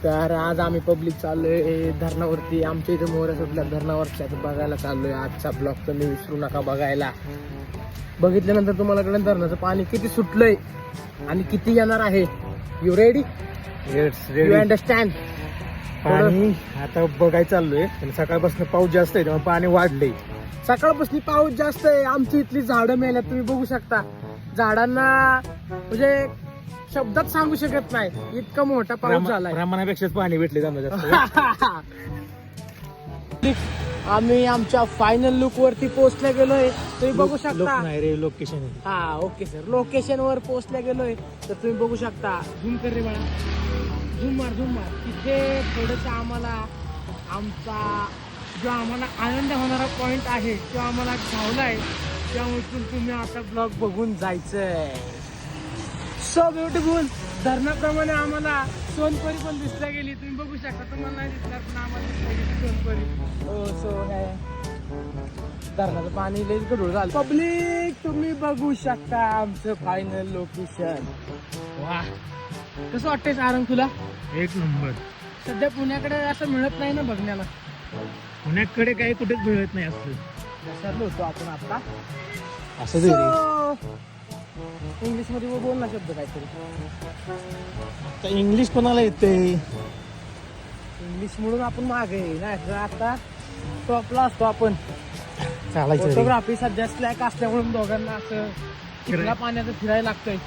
तर आज आम्ही पब्लिक चाललोय धरणावरती. आमच्या इथे मोहऱ्या सुटल्या धरणावरच्या बघायला चाललोय. आजचा ब्लॉग तुम्ही विसरू नका बघायला. बघितल्यानंतर तुम्हाला कळेल धरणाचं पाणी किती सुटलंय आणि किती येणार आहे. You ready? You understand? पाणी आता बघायला चाललोय. सकाळपासून पाऊस जास्त आहे त्यामुळे पाणी वाढलंय. सकाळपासून पाऊस जास्त आहे. आमची इथली झाडं मेल्यात, तुम्ही बघू शकता. झाडांना म्हणजे शब्दात सांगू शकत नाही, इतका मोठा पाऊस झालाय. प्रमाणापेक्षाच पाणी भेटले जास्त. आम्ही आमच्या फायनल लुक वरती पोहोचल्या गेलोय. तुम्ही बघू शकता. नाही रे, लोकेशन. हा ओके सर, लोकेशन वर पोहोचल्या गेलोय. तर तुम्ही बघू शकता. झूम कर रे बाळा, झूम मार. तिथे थोडस आम्हाला आमचा जो आम्हाला आनंद होणारा पॉइंट आहे तो आम्हाला घावलाय. त्यामुळे तुम्ही आता ब्लॉग बघून जायचंय. So beautiful. धरणाप्रमाणे आम्हाला सोनपरी पण दिसल्या गेली. तुम्ही बघू शकता. तुम्हाला नाही दिसणार पण आम्हाला दिसल्या गेली सोनपरी. हो सो काय धरणाचं पाणी लई गढूळ झालं. पब्लिक तुम्ही बघू शकता आमचं फायनल लोकेशन. वा, कसं वाटतंय सारंग तुला? एक नंबर. सध्या पुण्याकडे असं मिळत नाही ना बघण्याला. पुण्याकडे काही कुठेच मिळत नाही असं. विसरलो होतो आपण आता. असं इंग्लिश मध्ये बोल ना शब्द काहीतरी. इंग्लिश कोणाला येते? इंग्लिश म्हणून आपण मागे नाही तर आता टॉपला असतो आपण. चालायचं रे. फोटोग्राफी सध्या स्लॅक असल्यामुळे दोघांना असं चिखला पाण्याचं फिरायला लागतंय.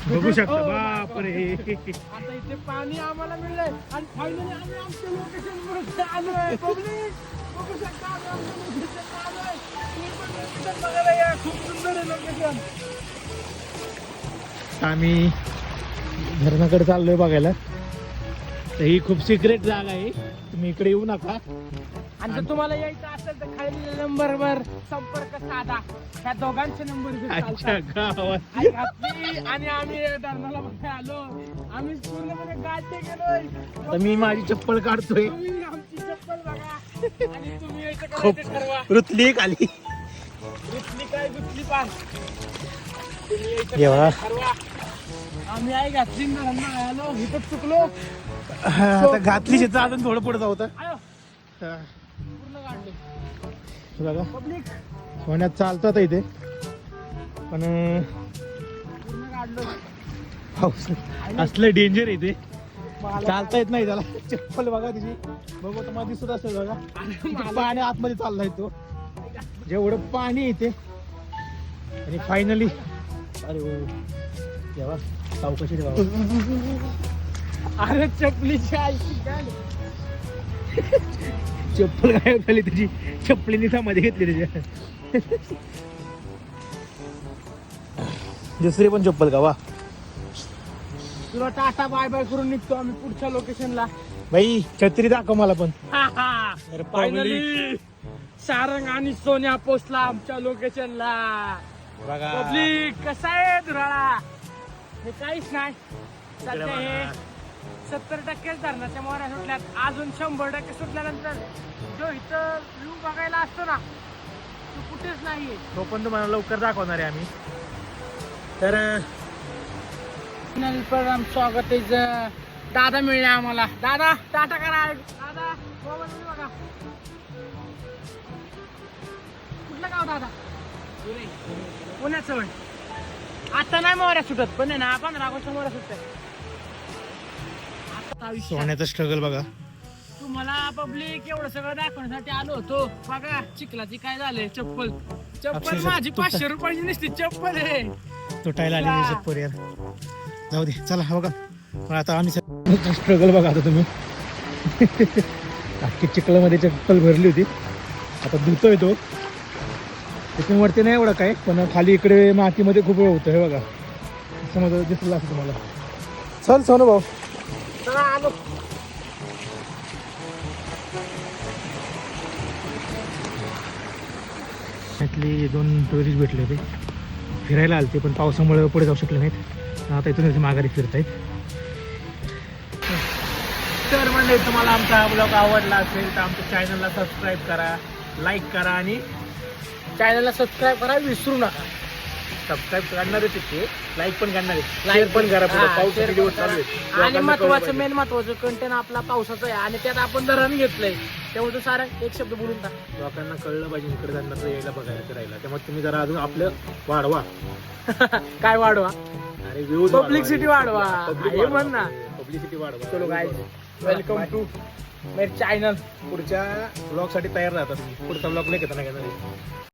बघू शकता. हो, बापरे. आता इथे पाणी आम्हाला मिळलंय आणि फायनली आम्ही आमच्या लोकेशन आलोय. पब्लिक बघू शकता आम्ही आमच्या लोकेशन आलोय. तुम्ही पण लोकेशन बघायला या. खूप सुंदर आहे लोकेशन. आम्ही धरणाकडे चाललोय बघायला. तर ही खूप सिक्रेट जागा आहे, तुम्ही इकडे येऊ नका. आणि जर तुम्हाला यायचं असेल तर खाली नंबरवर संपर्क साधा. ह्या दोघांचे नंबर अच्छा गावात. आणि आम्ही धरणाला बघायला आलो. आम्ही पूर्णपणे गाडे गेलोय. तर मी माझी चप्पल काढतोय. तुम्ही आमची चप्पल बघा आणि तुम्ही यायचं खूप करायचं ठरवा. रुतली खाली. गुतली काय गुतली पार. तुम्ही यायचं येवा. करायचं ठरवा. आम्ही आई घातली धरणाला आलो. इथं चुकलो. आता घातली शेत अजून थोडं पुढे जाऊ. आयो पूर्ण काढले. बघा पब्लिक सोन्यात चालतं आता इथे पण पूर्ण काढलो. पाऊस असलं डेंजर आहे इथे. मला चालता येत नाही त्याला. चप्पल बघा तिची. बघू तुम्हाला दिसत असेल बघा. किती पाणी आतमध्ये चाललाय तो. जेवढं पाणी आहे इथे. आणि फायनली अरे तेव्हा सावकाशी अरे चपलीची आयची काय. चप्पल गायब झाली त्याची. चप्पलीने मध्ये घेतली त्याच्या. दुसरी पण चप्पल का वा. तुला टाटा बाय बाय करून निघतो आम्ही पुढच्या लोकेशनला. बाई छत्री दाखव मला पण. फायनली सारंग आणि सोन्या पोचला आमच्या लोकेशनला. बघा पब्लिक कसा आहे धुराळा? हे काहीच नाही. सध्या हे 70% धरणाच्या मोहऱ्या सुटल्यात. अजून 100% सुटल्यानंतर जो इथं व्ह्यू बघायला असतो ना तो कुठेच नाहीये. तो पण तुम्हाला लवकर दाखवणार आहे आम्ही. तर प्रोग्राम स्वागत आहे. दादा मिळले आम्हाला. दादा टाटा करा. दादा मोबाईल बघा. कुठलं गाव दादा? पुण्याचं होय. आता नाही मोहऱ्या सुटत पण आहे ना 15 ऑगस्ट मोहऱ्या सुटत. सोन्याचा स्ट्रगल बघा. तुम्हाला पब्लिक एवढं सगळं दाखवण्यासाठी आलो होतो. बघा चिखलाची काय झालंय. चप्पल अक्षरशः माझी 500 रुपयाची नुसती चप्पल आहे. तुटायला आलेली चप्पल यार. जाऊ दे चला बघा. पण आता आम्ही स्ट्रगल बघा. आता तुम्ही अख्खी चिखलामध्ये चप्पल भरली होती. आता धुतोय तो. त्याच्यावरती नाही एवढं काय पण खाली इकडे मातीमध्ये खूप होतं. हे बघा समजा दिसलं असं तुम्हाला. चल सोनू भाऊ. चला आलो. त्यातले 2 टुरिस्ट भेटले होते. फिरायला आले ते पण पावसामुळे पुढे जाऊ शकले नाहीत. आता इथून माघारी फिरतायत. तर म्हणजे तुम्हाला आमचा हा ब्लॉग आवडला असेल तर आमच्या चॅनलला सबस्क्राईब करा, लाईक करा आणि चॅनलला सबस्क्राईब करा विसरू नका. सबस्क्राईब करणारच ते, लाईक पण करणार Like शेअर पण करा पुढे. हा, पाऊस share किती दिवस पण चालू आहे. करा. लोकांना आणि कळलं महत्वाचं पाहिजे. मेन महत्वाचं कंटेंट आपला पावसाचा आहे आणि त्यात आपण धरण घेतलंय त्यामुळे तू सारा एक शब्द बोलून टाक. लोकांना कळलं पाहिजे इकडे जाणार तर यायला बघायला करायला. त्यामुळे तुम्ही जरा अजून आपलं वाढवा. काय वाढवा अरे व्ह्यूज Publicity वाढवा. हे म्हण ना. पब्लिसिटी वाढवा. चलो गाइस वेलकम टू मेरे चॅनल. पुढच्या ब्लॉग साठी तयार राहता तुम्ही. पुढचा ब्लॉग नाही घेता नाही